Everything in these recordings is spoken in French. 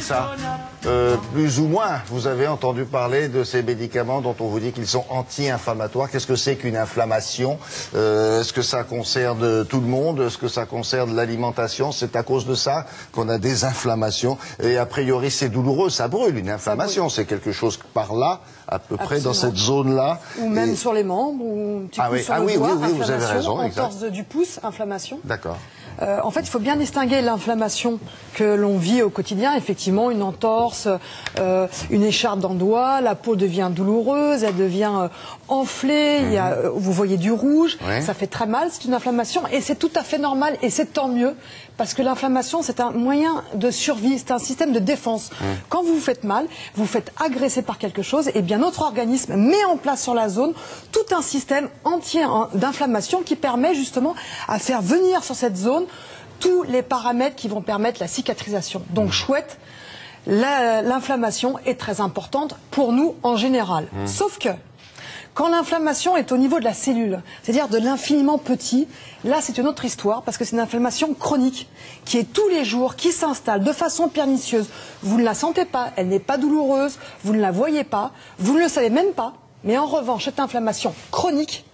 ça. Plus ou moins, vous avez entendu parler de ces médicaments dont on vous dit qu'ils sont anti-inflammatoires. Qu'est-ce que c'est qu'une inflammation? Est-ce que ça concerne tout le monde? Est-ce que ça concerne l'alimentation? C'est à cause de ça qu'on a des inflammations. Et a priori, c'est douloureux, ça brûle. Une inflammation, c'est quelque chose par là, à peu près dans cette zone-là. Ou même sur les membres, ou un petit coup sur le doigt, oui, vous avez raison. Entorse du pouce, inflammation. D'accord. En fait, il faut bien distinguer l'inflammation que l'on vit au quotidien. Effectivement, une entorse, une écharpe dans le doigt, la peau devient douloureuse, elle devient enflée, vous voyez du rouge, ça fait très mal, c'est une inflammation et c'est tout à fait normal et c'est tant mieux parce que l'inflammation, c'est un moyen de survie, c'est un système de défense. Quand vous vous faites mal, vous vous faites agresser par quelque chose, et bien notre organisme met en place sur la zone tout un système entier d'inflammation qui permet justement à faire venir sur cette zone tous les paramètres qui vont permettre la cicatrisation. Donc chouette, l'inflammation est très importante pour nous en général. Sauf que quand l'inflammation est au niveau de la cellule, c'est-à-dire de l'infiniment petit, là c'est une autre histoire parce que c'est une inflammation chronique qui est tous les jours, qui s'installe de façon pernicieuse. Vous ne la sentez pas, elle n'est pas douloureuse, vous ne la voyez pas, vous ne le savez même pas, mais en revanche cette inflammation chronique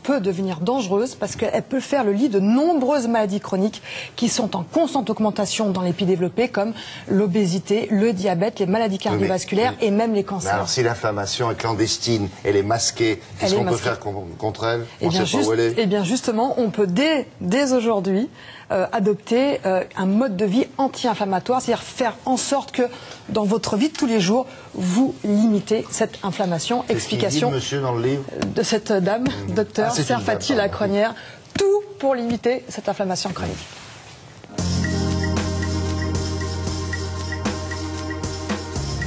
peut devenir dangereuse parce qu'elle peut faire le lit de nombreuses maladies chroniques qui sont en constante augmentation dans les pays développés comme l'obésité, le diabète, les maladies cardiovasculaires et même les cancers. Mais alors si l'inflammation est clandestine, elle est masquée, qu'est-ce qu'on peut faire contre elle? Eh bien justement, on peut dès aujourd'hui adopter un mode de vie anti-inflammatoire, c'est-à-dire faire en sorte que dans votre vie de tous les jours, vous limitez cette inflammation. Explication dit, monsieur, dans le livre de cette dame, docteur Serfati Lacronière, tout pour limiter cette inflammation chronique.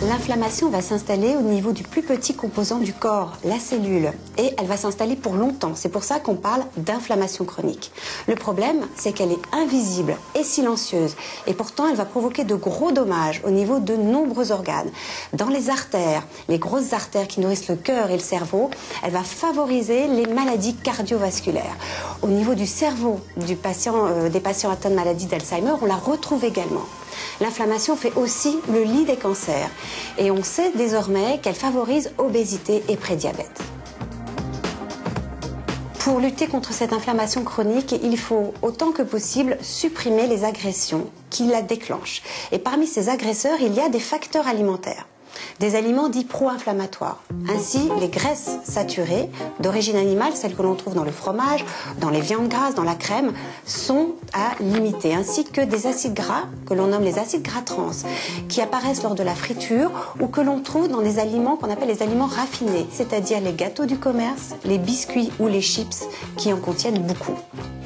L'inflammation va s'installer au niveau du plus petit composant du corps, la cellule, et elle va s'installer pour longtemps. C'est pour ça qu'on parle d'inflammation chronique. Le problème, c'est qu'elle est invisible et silencieuse, et pourtant elle va provoquer de gros dommages au niveau de nombreux organes. Dans les artères, les grosses artères qui nourrissent le cœur et le cerveau, elle va favoriser les maladies cardiovasculaires. Au niveau du cerveau des patients atteints de maladie d'Alzheimer, on la retrouve également. L'inflammation fait aussi le lit des cancers et on sait désormais qu'elle favorise obésité et prédiabète. Pour lutter contre cette inflammation chronique, il faut autant que possible supprimer les agressions qui la déclenchent. Et parmi ces agresseurs, il y a des facteurs alimentaires. Des aliments dits pro-inflammatoires. Ainsi, les graisses saturées d'origine animale, celles que l'on trouve dans le fromage, dans les viandes grasses, dans la crème, sont à limiter. Ainsi que des acides gras, que l'on nomme les acides gras trans, qui apparaissent lors de la friture ou que l'on trouve dans des aliments qu'on appelle les aliments raffinés, c'est-à-dire les gâteaux du commerce, les biscuits ou les chips, qui en contiennent beaucoup.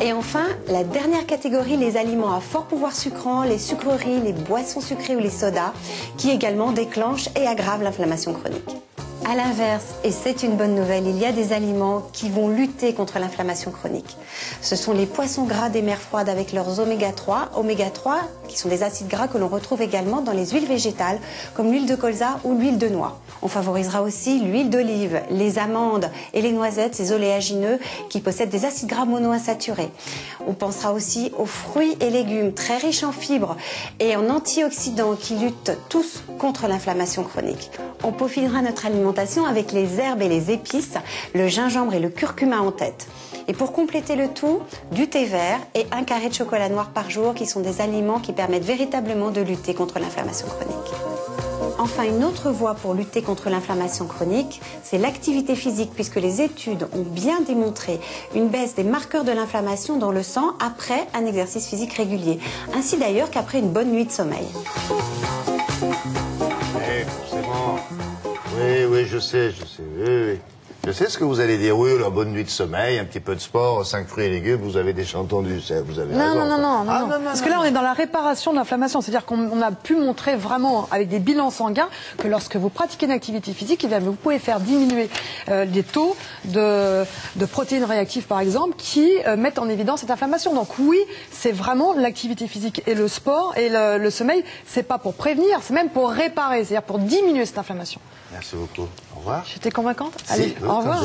Et enfin, la dernière catégorie, les aliments à fort pouvoir sucrant, les sucreries, les boissons sucrées ou les sodas, qui également déclenchent et aggravent l'inflammation chronique. A l'inverse, et c'est une bonne nouvelle, il y a des aliments qui vont lutter contre l'inflammation chronique. Ce sont les poissons gras des mers froides avec leurs oméga 3, qui sont des acides gras que l'on retrouve également dans les huiles végétales, comme l'huile de colza ou l'huile de noix. On favorisera aussi l'huile d'olive, les amandes et les noisettes, ces oléagineux qui possèdent des acides gras monoinsaturés. On pensera aussi aux fruits et légumes très riches en fibres et en antioxydants qui luttent tous contre l'inflammation chronique. On peaufinera notre alimentation avec les herbes et les épices, le gingembre et le curcuma en tête. Et pour compléter le tout, du thé vert et un carré de chocolat noir par jour qui sont des aliments qui permettent véritablement de lutter contre l'inflammation chronique. Enfin, une autre voie pour lutter contre l'inflammation chronique, c'est l'activité physique, puisque les études ont bien démontré une baisse des marqueurs de l'inflammation dans le sang après un exercice physique régulier, ainsi d'ailleurs qu'après une bonne nuit de sommeil. Forcément. Oui, je sais, oui. Je sais ce que vous allez dire, oui, la bonne nuit de sommeil, un petit peu de sport, 5 fruits et légumes, vous avez déjà entendu, vous avez raison. Non. Parce que là, on est dans la réparation de l'inflammation, c'est-à-dire qu'on a pu montrer vraiment, avec des bilans sanguins, que lorsque vous pratiquez une activité physique, vous pouvez faire diminuer les taux de protéines réactives, par exemple, qui mettent en évidence cette inflammation. Donc oui, c'est vraiment l'activité physique et le sport et le sommeil, c'est pas pour prévenir, c'est même pour réparer, c'est-à-dire pour diminuer cette inflammation. Merci beaucoup. Au revoir. J'étais convaincante. Si, allez, au revoir.